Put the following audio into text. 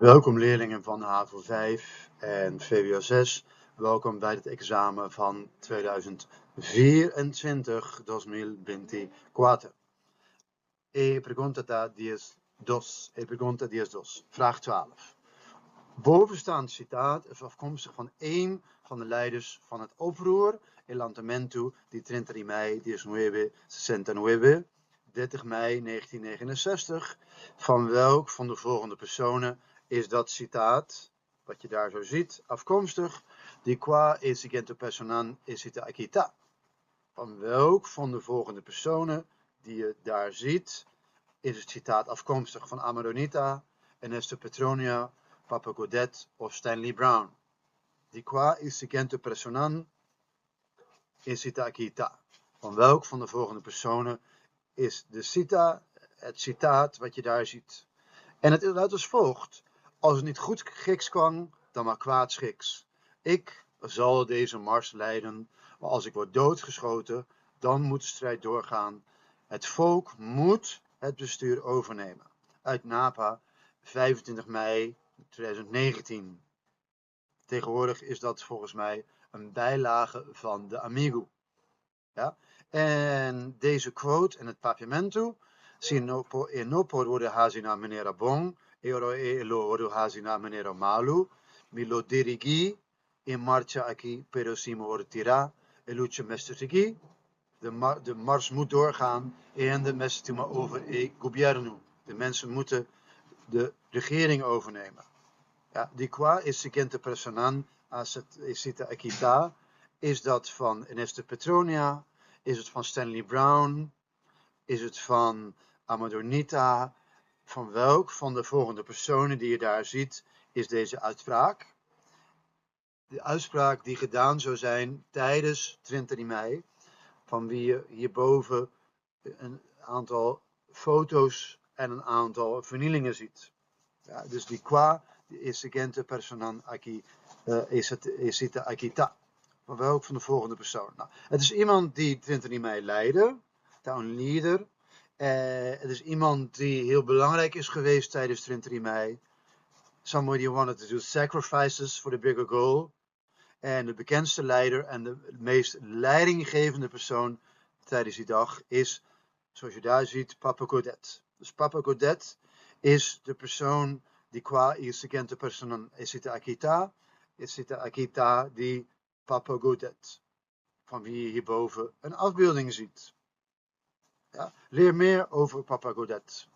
Welkom leerlingen van HAVO 5 en VWO 6. Welkom bij het examen van 2024, 2024. Pregunta 10 Vraag 12. Bovenstaand citaat is afkomstig van één van de leiders van het oproer El Lanzamiento di 30 mei 1969, 30 mei 1969. Van welk van de volgende personen is dat citaat, wat je daar zo ziet, afkomstig? Di qua el siguiente personaje es cita aquí está. Van welk van de volgende personen die je daar ziet, is het citaat afkomstig? Van Amadonita, Ernesto Petronia, Papa Godet of Stanley Brown? Di qua el siguiente personaje es cita aquí está. Van welk van de volgende personen is de cita, het citaat wat je daar ziet? En het luidt als volgt: als het niet goed Grieks kwam, dan maar kwaad Grieks. Ik zal deze mars leiden, maar als ik word doodgeschoten, dan moet de strijd doorgaan. Het volk moet het bestuur overnemen. Uit Napa, 25 mei 2019. Tegenwoordig is dat volgens mij een bijlage van de Amigo. Ja? En deze quote en het papiamento no por hazina manera bon, lo hazina manera malu, mi lo dirigi in marcha aquí, pero si me ortira, e luce mestegui. De mars moet doorgaan en de mestima over e gobierno. De mensen moeten de regering overnemen. Ja, di qua is siguiente personan cita equita. Is dat van Ernesto Petronia? Is het van Stanley Brown? Is het van Amadonita? Van welk van de volgende personen die je daar ziet is deze uitspraak? De uitspraak die gedaan zou zijn tijdens 20 mei, van wie je hierboven een aantal foto's en een aantal vernielingen ziet. Ja, dus die qua is siguiente personan aquí cita aquí está. Van welk van de volgende persoon? Nou, het is iemand die 20 mei leidde, een leader. Het is iemand die heel belangrijk is geweest tijdens 20 mei. Somebody who wanted to do sacrifices for the bigger goal. En de bekendste leider en de meest leidinggevende persoon tijdens die dag is, zoals je daar ziet, Papa Godet. Dus Papa Godet is de persoon die qua il siguiente personan es cita Akita die Papa Godet, van wie je hierboven een afbeelding ziet. Ja, leer meer over Papa Godet.